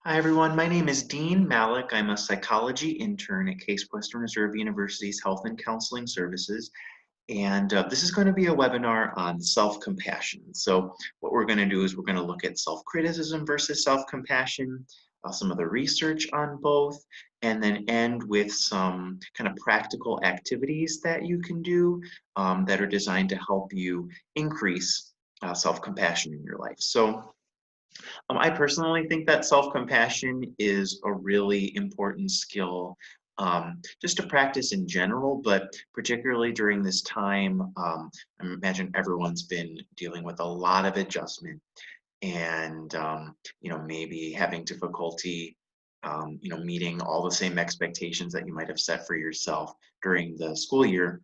Hi, everyone. My name is Dean Malik. I'm a psychology intern at Case Western Reserve University's Health and Counseling Services. And this is going to be a webinar on self-compassion. So what we're going to do is we're going to look at self-criticism versus self-compassion, some of the research on both, and then end with some kind of practical activities that you can do that are designed to help you increase self-compassion in your life. So I personally think that self-compassion is a really important skill just to practice in general, but particularly during this time, I imagine everyone's been dealing with a lot of adjustment and, maybe having difficulty, meeting all the same expectations that you might have set for yourself during the school year.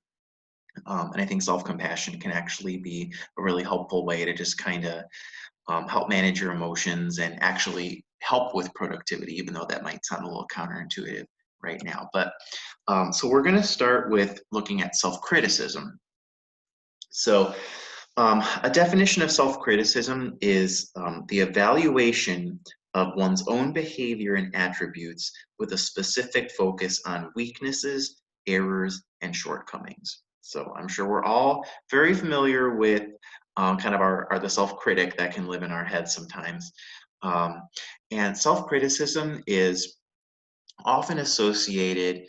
And I think self-compassion can actually be a really helpful way to just kind of help manage your emotions and actually help with productivity, even though that might sound a little counterintuitive right now. But so we're going to start with looking at self-criticism. So a definition of self-criticism is the evaluation of one's own behavior and attributes with a specific focus on weaknesses, errors, and shortcomings. So I'm sure we're all very familiar with kind of the self-critic that can live in our heads sometimes. Um, and self-criticism is often associated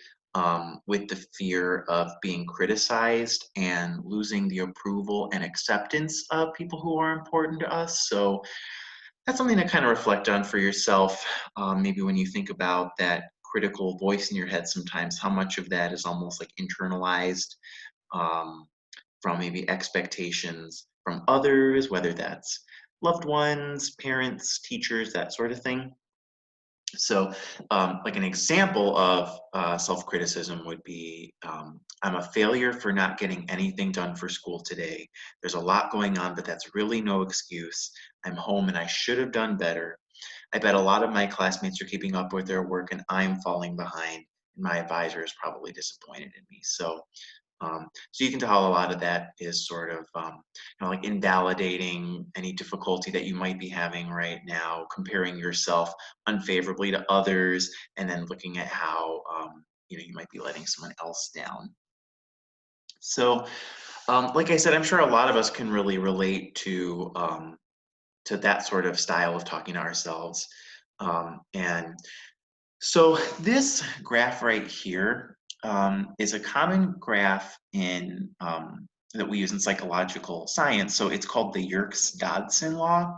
with the fear of being criticized and losing the approval and acceptance of people who are important to us. So that's something to kind of reflect on for yourself. Maybe when you think about that critical voice in your head, sometimes how much of that is almost like internalized um, from maybe expectations from others, whether that's loved ones, parents, teachers, that sort of thing. So, like an example of self-criticism would be, I'm a failure for not getting anything done for school today. There's a lot going on, but that's really no excuse. I'm home and I should have done better. I bet a lot of my classmates are keeping up with their work and I'm falling behind, and my advisor is probably disappointed in me. So you can tell a lot of that is sort of like invalidating any difficulty that you might be having right now, comparing yourself unfavorably to others, and then looking at how you might be letting someone else down. So, like I said, I'm sure a lot of us can really relate to that sort of style of talking to ourselves. And so this graph right here is a common graph in that we use in psychological science. So it's called the Yerkes-Dodson law.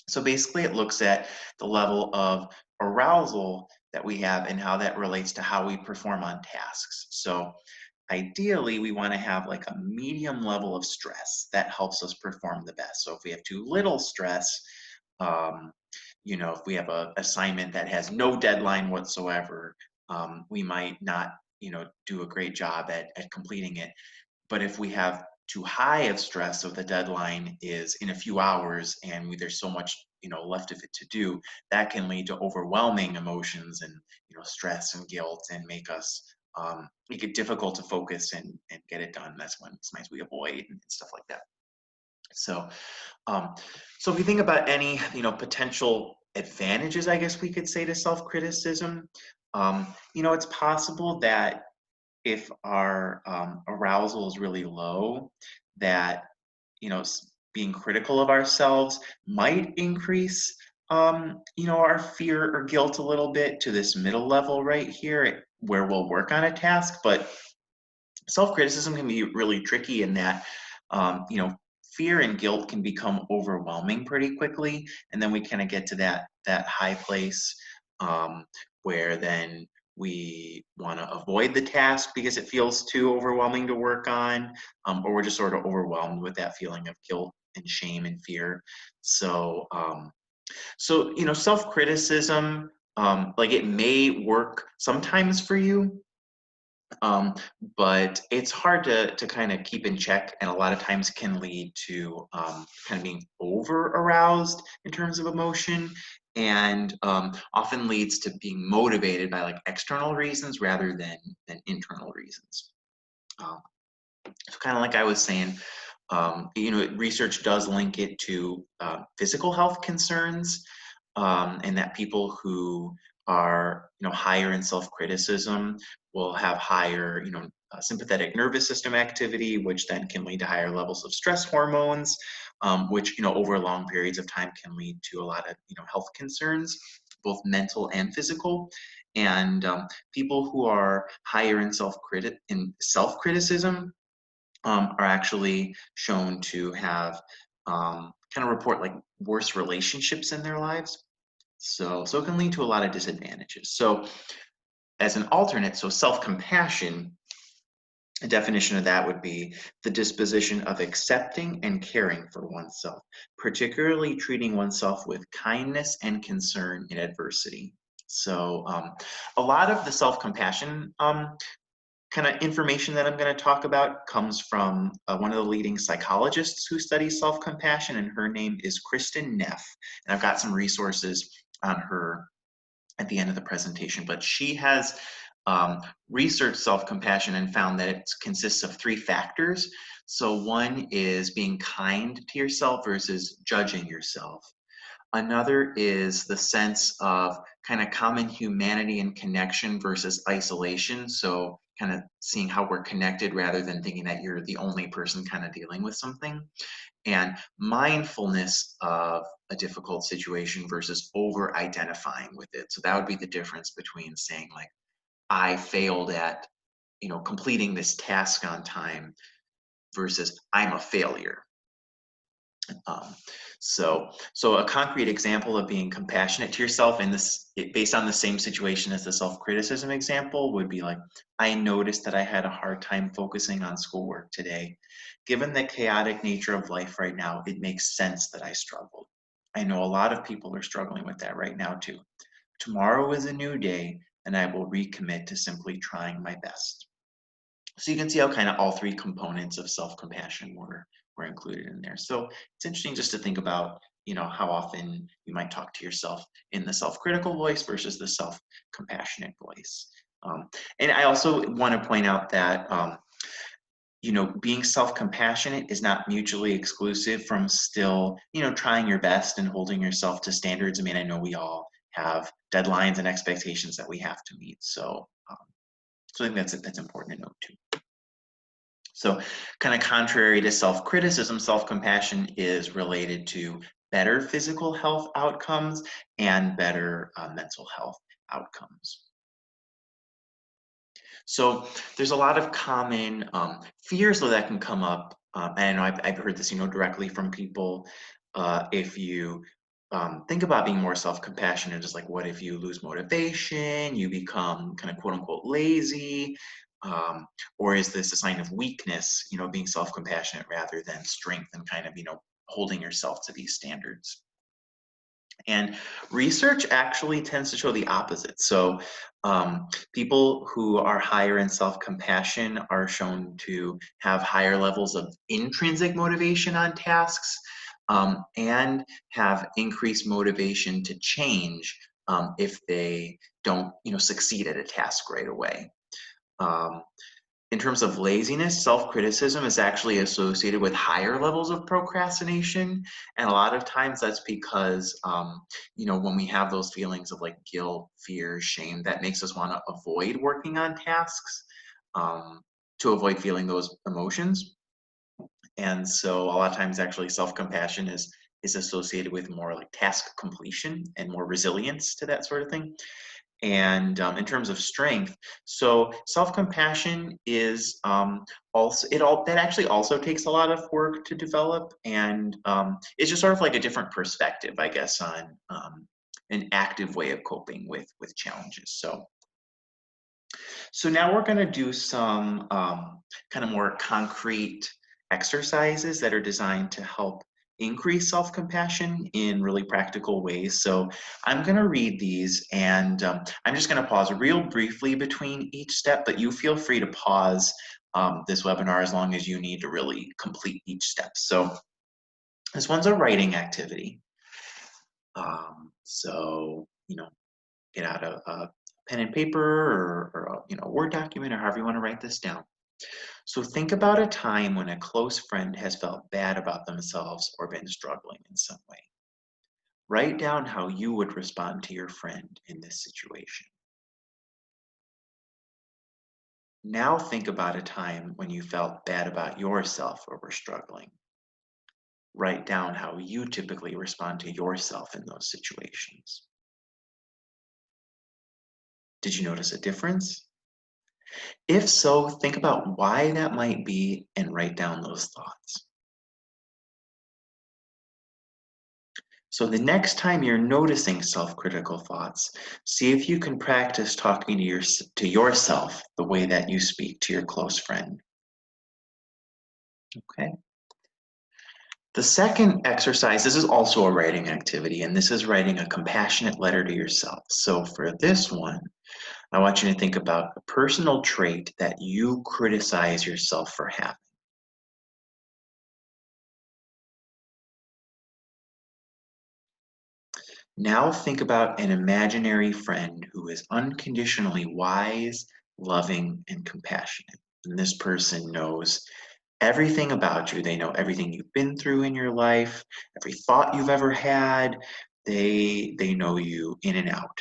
So basically, it looks at the level of arousal that we have and how that relates to how we perform on tasks. So ideally, we want to have like a medium level of stress that helps us perform the best. So if we have too little stress, um, if we have an assignment that has no deadline whatsoever, we might not, do a great job at completing it. But if we have too high of stress, so the deadline is in a few hours and there's so much, left of it to do, that can lead to overwhelming emotions and, stress and guilt and make it difficult to focus and get it done. That's when sometimes we avoid and stuff like that. So, um, so if you think about any, potential advantages, I guess we could say to self-criticism, it's possible that if our arousal is really low, that being critical of ourselves might increase our fear or guilt a little bit to this middle level right here where we'll work on a task. But self-criticism can be really tricky in that fear and guilt can become overwhelming pretty quickly, and then we kind of get to that high place um, where then we want to avoid the task because it feels too overwhelming to work on, or we're just sort of overwhelmed with that feeling of guilt and shame and fear. So self-criticism, like it may work sometimes for you, um, but it's hard to kind of keep in check, and a lot of times can lead to kind of being over aroused in terms of emotion, and often leads to being motivated by like external reasons rather than internal reasons. Um, so kind of like I was saying, research does link it to physical health concerns. and that people who are, higher in self-criticism will have higher, sympathetic nervous system activity, which then can lead to higher levels of stress hormones, which, over long periods of time can lead to a lot of, health concerns, both mental and physical. And people who are higher in self-criticism are actually shown to have kind of report like worse relationships in their lives. So it can lead to a lot of disadvantages. So as an alternate, so self-compassion, a definition of that would be the disposition of accepting and caring for oneself, particularly treating oneself with kindness and concern in adversity. So a lot of the self-compassion kind of information that I'm going to talk about comes from one of the leading psychologists who studies self-compassion, and her name is Kristin Neff. And I've got some resources on her at the end of the presentation, but she has researched self-compassion and found that it consists of 3 factors. So one is being kind to yourself versus judging yourself. Another is the sense of kind of common humanity and connection versus isolation. So kind of seeing how we're connected rather than thinking that you're the only person kind of dealing with something. And mindfulness of a difficult situation versus over identifying with it. So that would be the difference between saying like, I failed at, completing this task on time versus I'm a failure. Um, so a concrete example of being compassionate to yourself in this, based on the same situation as the self-criticism example, would be like, I noticed that I had a hard time focusing on schoolwork today. Given the chaotic nature of life right now, it makes sense that I struggled. I know a lot of people are struggling with that right now too. Tomorrow is a new day, and I will recommit to simply trying my best. So you can see how kind of all 3 components of self-compassion were included in there. So it's interesting just to think about, how often you might talk to yourself in the self-critical voice versus the self-compassionate voice. And I also want to point out that, being self-compassionate is not mutually exclusive from still, trying your best and holding yourself to standards. I mean, I know we all have deadlines and expectations that we have to meet. So I think that's important to note too. So kind of contrary to self-criticism, self-compassion is related to better physical health outcomes and better mental health outcomes. So there's a lot of common fears though that can come up. And I've heard this, directly from people. If you think about being more self-compassionate, just like, what if you lose motivation, you become kind of quote unquote lazy, or is this a sign of weakness, being self-compassionate rather than strength and kind of, holding yourself to these standards? And research actually tends to show the opposite. So people who are higher in self-compassion are shown to have higher levels of intrinsic motivation on tasks, and have increased motivation to change if they don't, succeed at a task right away. Um, in terms of laziness, self-criticism is actually associated with higher levels of procrastination. And a lot of times that's because, when we have those feelings of like guilt, fear, shame, that makes us want to avoid working on tasks, to avoid feeling those emotions. And so a lot of times actually self-compassion is associated with more like task completion and more resilience to that sort of thing. And in terms of strength, so self-compassion is also that actually also takes a lot of work to develop, and it's just sort of like a different perspective, I guess, on an active way of coping with challenges. So now we're going to do some kind of more concrete exercises that are designed to help increase self-compassion in really practical ways. So I'm going to read these, and I'm just going to pause real briefly between each step, but you feel free to pause this webinar as long as you need to really complete each step. So this one's a writing activity. So, get out a pen and paper, or a Word document, or however you want to write this down. So think about a time when a close friend has felt bad about themselves or been struggling in some way. Write down how you would respond to your friend in this situation. Now think about a time when you felt bad about yourself or were struggling. Write down how you typically respond to yourself in those situations. Did you notice a difference? If so, think about why that might be and write down those thoughts. So the next time you're noticing self-critical thoughts, see if you can practice talking to yourself the way that you speak to your close friend. Okay. The second exercise, this is also a writing activity, and this is writing a compassionate letter to yourself. So for this one, I want you to think about a personal trait that you criticize yourself for having. Now think about an imaginary friend who is unconditionally wise, loving, and compassionate. And this person knows everything about you. They know everything you've been through in your life, every thought you've ever had. They know you in and out.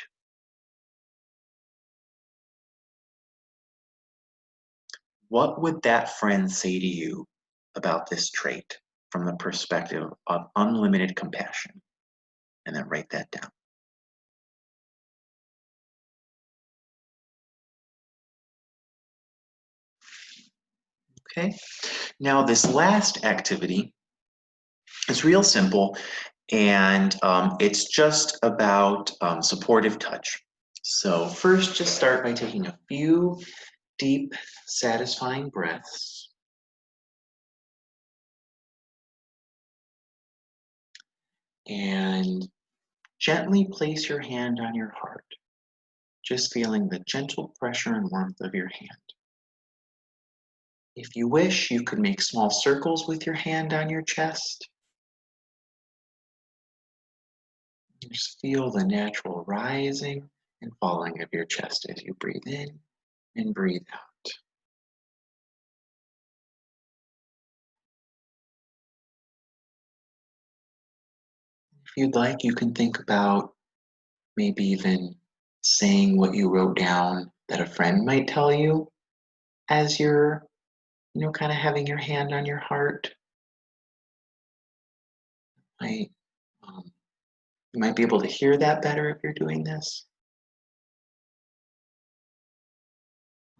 What would that friend say to you about this trait from the perspective of unlimited compassion? And then write that down. Okay. Now, this last activity is real simple, and it's just about supportive touch. So first, just start by taking a few deep, satisfying breaths. And gently place your hand on your heart, just feeling the gentle pressure and warmth of your hand. If you wish, you could make small circles with your hand on your chest. Just feel the natural rising and falling of your chest as you breathe in and breathe out. If you'd like, you can think about maybe even saying what you wrote down that a friend might tell you as you're, kind of having your hand on your heart. Might, um, you might be able to hear that better if you're doing this.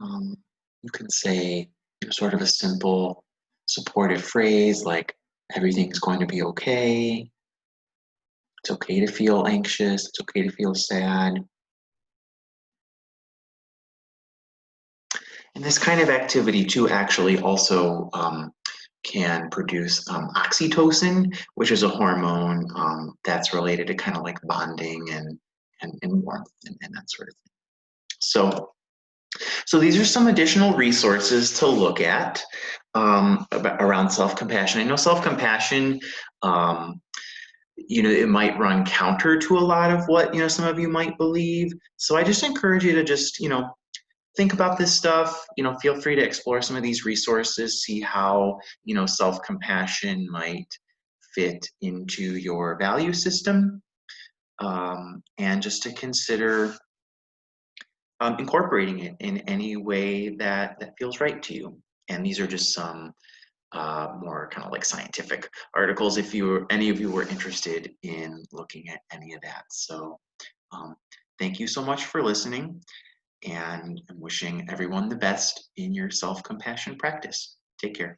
Um, you can say sort of a simple supportive phrase like, everything's going to be okay. It's okay to feel anxious. It's okay to feel sad. And this kind of activity too actually also can produce oxytocin, which is a hormone that's related to kind of like bonding and warmth and that sort of thing. So these are some additional resources to look at around self-compassion. I know self-compassion, it might run counter to a lot of what, some of you might believe. So I just encourage you to just, think about this stuff. Feel free to explore some of these resources, see how, self-compassion might fit into your value system, and just to consider incorporating it in any way that feels right to you. And these are just some more kind of like scientific articles if any of you were interested in looking at any of that. So um, thank you so much for listening, and I'm wishing everyone the best in your self-compassion practice. Take care.